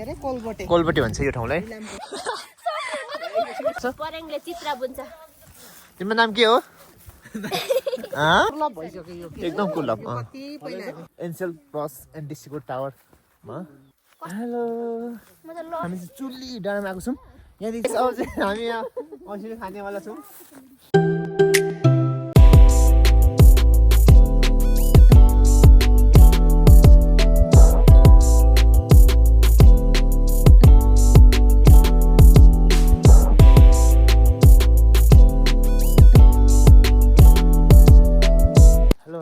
कोलबटी भन्छ यो ठाउँलाई परेङले चित्रा बुन्छ तिम्रो नाम के हो एकदम कुल एन्सेल प्लस एनटिसीको टावरमा हेलो हामी चाहिँ चुल्ली डाँडामा आएको छौँ यहाँदेखि अब चाहिँ हामी यहाँ औँसीले खानेवाला छौँ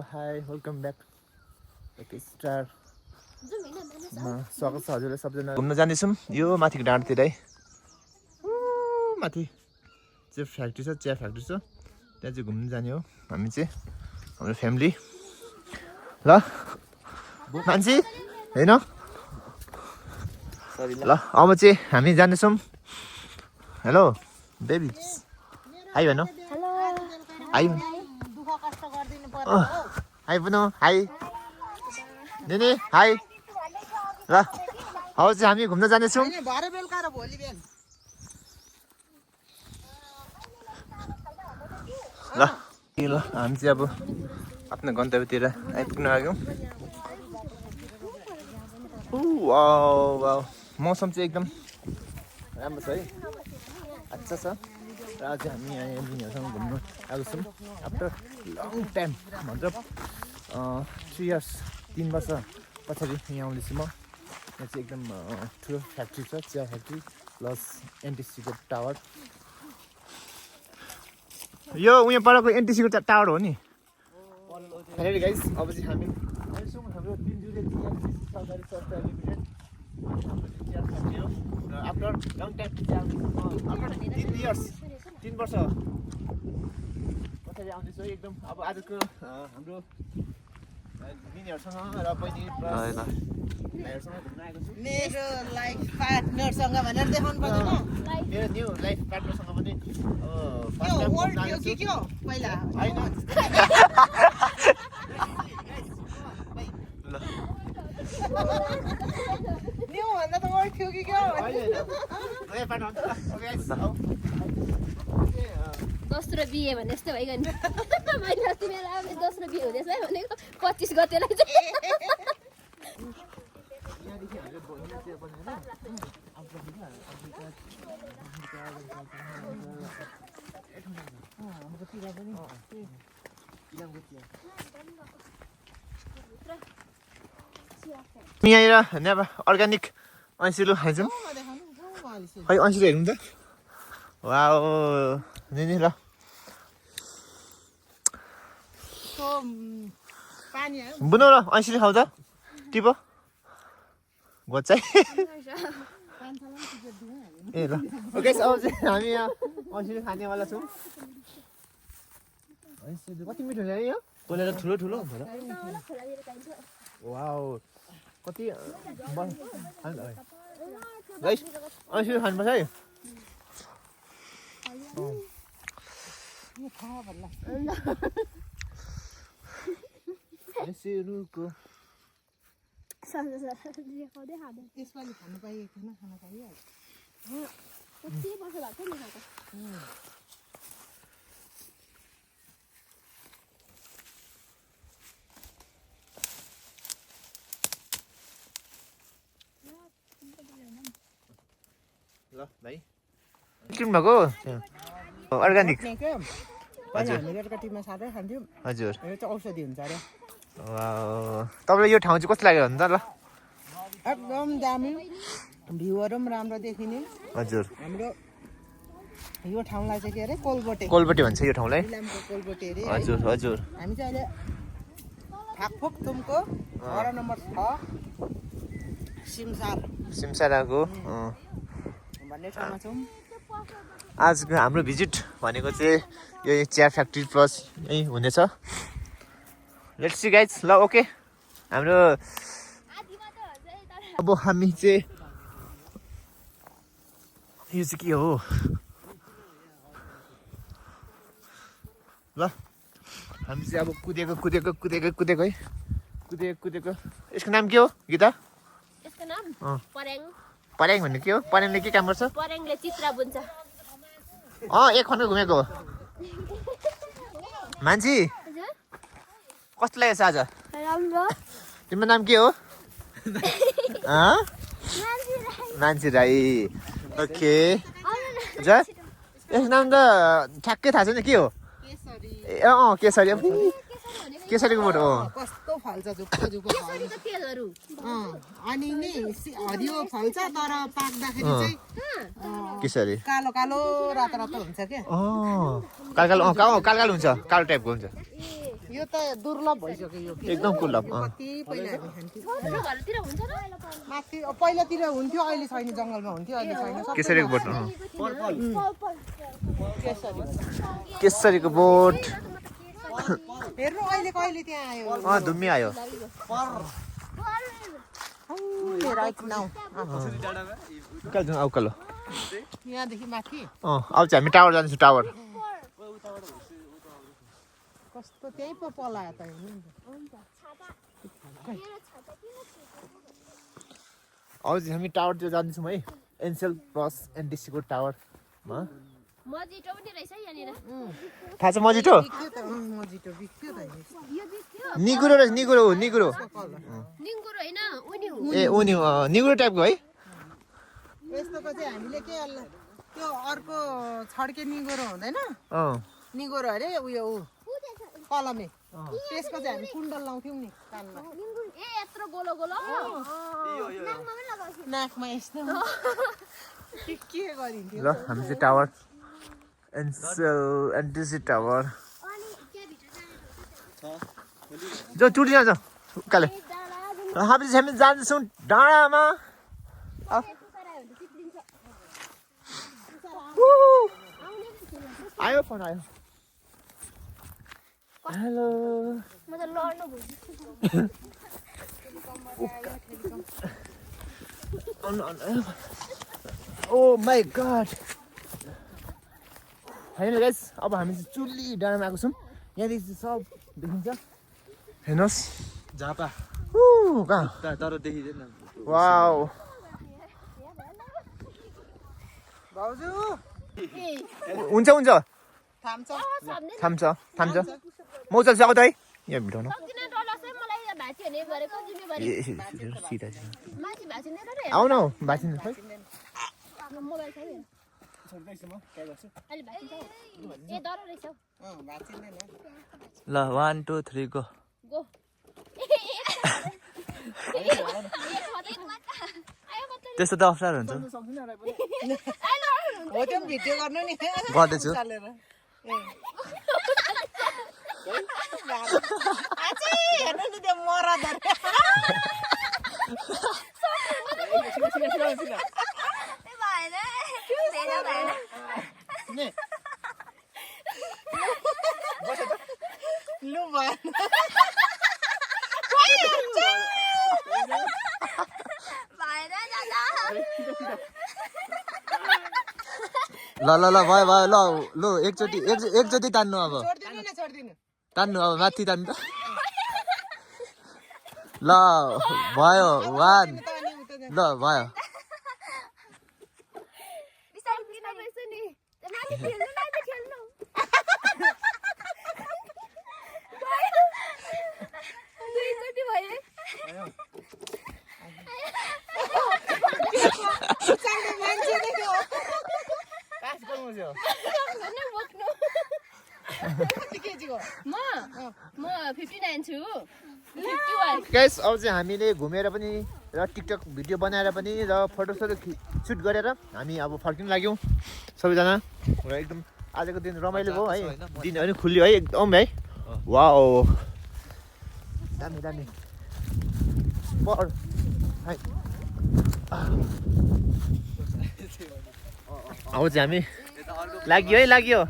हाई वेलकम ब्याक स्टारमा स्वागत छ हजुरलाई सबजना घुम्न जाँदैछौँ यो माथिको डाँडातिरै माथि चाहिँ फ्याक्ट्री छ चिया फ्याक्ट्री छ त्यहाँ चाहिँ घुम्न जाने हो हामी चाहिँ हाम्रो फ्यामिली ल मान्छे होइन ल अब चाहिँ हामी जाँदैछौँ हेलो बेबी हाई भन हाई हाई पुनः हाई दिदी हाई ल अब चाहिँ हामी घुम्न जानेछौँ ल ल हामी चाहिँ अब आफ्नो गन्तव्यतिर आइपुग्न लाग्यौँ मौसम चाहिँ एकदम राम्रो छ है अच्छा छ र आज हामी यहाँ दिदीहरूसँग घुम्न आएको छौँ आफ्टर लङ टाइम मतलब 3 इयर्स 3 वर्ष पछाडि यहाँ आउँदैछु म यहाँ चाहिँ एकदम ठुलो फ्याक्ट्री छ चिया फ्याक्ट्री प्लस एनटिसीको टावर यो उयो परको एनटिसीको टावर हो नि फाइनली गाइस अब चाहिँ हामी आइसक्यौँ हाम्रो दिनजुले सरकारी सफ्टवेयर लिमिटेड चिया फ्याक्ट्री हो र after long time after 3 years 3 वर्ष पछाडि आउँदैछु एकदम अब आजको हाम्रो दिदीहरूसँग र बहिनी भाइहरूसँग घुम्न आएको छु मेरो लाइफ पार्टनरसँग भनेर देखाउनु पर्दैन मेरो न्यू लाइफ पार्टनरसँग पनि के हो पहिला होइन न्यू भन्दा त वर्ड थियो कि क्या नयाँ पार्टनर दोस्रो बिहे भने जस्तो भइगयो नि मैले अस्ति मेरो अब दोस्रो बिहे हुँदैछ भनेको 25 गतेलाई चाहिँ यहाँनिर नेपाल अर्ग्यानिक ऐँसिलो खान्छौँ खै ऐँसिलो हेरौँ त वा नि ल बुनौ ल ऐँसिलो खाउँछ टिपो गोचाइ ए ल ओके अब चाहिँ हामी यहाँ ऐँसिलो खानेवाला छौँ ऐँसिलो कति मिठो हुन्छ यो कोलेर ठुलो ठुलो हुन्छ र वाउ कति गाइस ऐँसिलो खानुपर्छ है ऐँसिलोको त्यसपालि खानु पाइएको थिएन खान पाइहाल्छ ल भाइ किन भएको अर्ग्यानिक हजुर मेरो टिममा साह्रै खान्थ्यौँ हजुर यो चाहिँ औषधि हुन्छ अरे तपाईँलाई यो ठाउँ चाहिँ कस्तो लाग्यो भन्दा ल एकदम दामी भ्यूहरू पनि राम्रो देखिने हजुर हाम्रो यो ठाउँलाई चाहिँ के अरे कोलबटे कोलबटी भन्छ यो ठाउँलाई कोलबटे अरे हजुर हजुर हामी चाहिँ अहिले फाकफोक तुमको वडा नम्बर 6 सिमसाराको भन्ने ठाउँमा छौँ आजको हाम्रो भिजिट भनेको चाहिँ यो चिया फ्याक्ट्री प्लस यही हुनेछ लेट्स सी गाइज ल ओके हाम्रो अब हामी चाहिँ यो चाहिँ के हो ल हामी चाहिँ अब कुदेको यसको नाम परेङ पर्याङ भन्ने के हो पर्याङले के काम गर्छ पर्याङले चित्र बुन्छ एक खण्ड घुमेको मान्छे हजुर कस्तो लागेछ आज राम्रो तिम्रो नाम के हो मान्छे राई ओके हजुर यसको नाम त ठ्याक्कै थाहा छैन के हो केसरी केसरीको बोट हो कस्तो फल्छ झुक्को झुक्को फल्छ तेलहरू अनि नि हरियो फल्छ तर पाक्दाखेरि चाहिँ केसरी कालो कालो रातो रातो हुन्छ क्या कालो कालो हुन्छ कालो टाइपको हुन्छ यो त दुर्लभ भइसक्यो यो एकदम कुल्लभ कति पहिला हामी खान्थ्यौँ घरतिर हुन्छ र माथि पहिलातिर हुन्थ्यो अहिले छैन जङ्गलमा हुन्थ्यो अहिले छैन सबै केसरीको बोट केसरी केसरीको बोट हेर्नु अहिले कहिले त्यहाँ आयो धुम्मी आयो राइट नाउ उकालो जाउँ उकालो यहाँदेखि माथि अब चाहिँ हामी टावर जान्छौँ टावर कस्तो त्यही पो पलायो त हेर्नु अब चाहिँ हामी टावरतिर जान्छौँ है एनसेल प्लस एनडिसीको टावरमा मजिटो पनि रहेछ है यहाँनिर थाहा छ मजिटो बिग्थ्यो त मजिटो बिग्थ्यो त यो बित्थ्यो निगुरो रहेछ निगुरो निङ्गुरो होइन उनी हो ए ऊ नि निगुरो टाइपको है यस्तोको चाहिँ हामीले के त्यो अर्को छड्के निगोरो हुँदैन निगोरो अरे उयो कलमे त्यसको चाहिँ हामी कुण्डल लाउँथ्यौँ नि कानमा ए यत्रो गोलो गोलो नाकमा यस्तो के गरिन्थ्यो ल हामी चाहिँ टावर एनसेल एनडिसी टावर जो टुटी जान्छ उकाले हामी जान्छौँ डाँडामा आयो फोन आयो हेलो म त लड्नु ओ माई गड होइन गाइस अब हामी चाहिँ चुल्ली डाँडामा आएको छौँ यहाँदेखि चाहिँ सब देखिन्छ हेर्नुहोस् झापा कहाँ तर देखिँदैन वाउ भाउजू हुन्छ हुन्छ थाम्छ थाम्छ म उचाल्छु आएको त है यहाँ भिडाउन सक्दिनँ डलर्स चाहिँ मलाई भाँची हुने गरेको जिम्मेवारी सिधा माथि भाँची नै र आऊ न भाँचिनु खै मोबाइल छ अहिले भाँचिन्छ ए डर रहेछ भाँचिँदैन ल 1 2 3 गो गो त्यस्तो त अप्ठ्यारो हुन्छ हो त्यो भिडियो गर्नु नि गर्दैछु चालेर अझै हेर्नु नि त्यो मरदर लु भएन ल ल ल भयो भयो ल लु एकचोटि तान्नु अब छोड्दिनु न छोड्दिनु तान्नु अब माथि तान्नु त ल भयो 1 ल भयो म 59 छु 51 गाइस अब चाहिँ हामीले घुमेर पनि र टिकटक भिडियो बनाएर पनि र फोटोसोटो सुट गरेर हामी अब फर्किनु लाग्यौँ सबैजना र एकदम आजको दिन रमाइलो भयो है दिनहरू खुल्यो है एकदम है वाओ दामी दामी अब चाहिँ हामी लाग्यो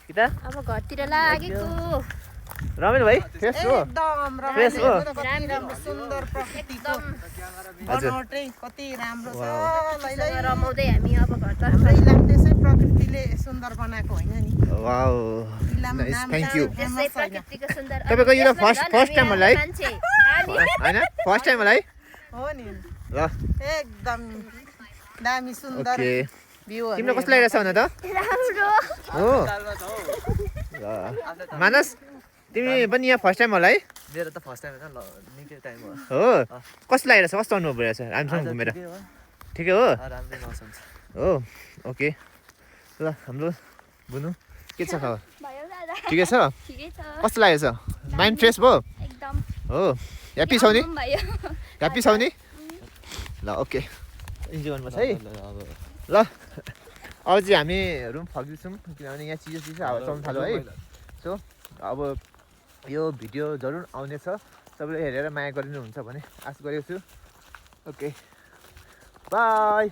कि त अब घरतिर लागेको रमाइलो भाइ फ्रेस हो एकदम फ्रेस हो राम्रो सुन्दर प्रकृतिको बनोटै कति राम्रो छ लैलै रमाउँदै हामी अब घर हाम्रो इलाम त्यसै प्रकृतिले सुन्दर बनाएको होइन नि वाओ इलाम नाइस नाम थ्याङ्क यू त्यसै प्रकृतिको सुन्दर तपाईँको यो फर्स्ट टाइम होला है मान्छे होइन फर्स्ट टाइम होला है हो नि ल एकदम दामी सुन्दर ओके भ्यूहरू तिमीलाई कस्तो लागिरहेछ भन त हो ल मानस तिमी पनि यहाँ फर्स्ट टाइम होला है मेरो त फर्स्ट टाइम होइन ल निकै टाइम हो हो कस्तो लागिरहेछ कस्तो अनुभव भइरहेछ हामीसँग घुमेर ठिकै हो राम्रै मौसम छ हो ओके ल हाम्रो बुनु के छ खबर भयो दादा ठिकै छ ठिकै छ कस्तो लागेछ माइन्ड फ्रेस भयो एकदम हो ह्याप्पी छौ नि भयो ह्याप्पी छौ नि ल ओके इन्जोय गर्नुपर्छ है ल अब चाहिँ हामी रुम फर्किन्छौँ किनभने यहाँ चिसो हावा चल्नु थाल्यो है सो अब यो भिडियो जरुर आउनेछ तपाईँले हेरेर माया गरिदिनुहुन्छ भने आशा गरेको छु ओके बाई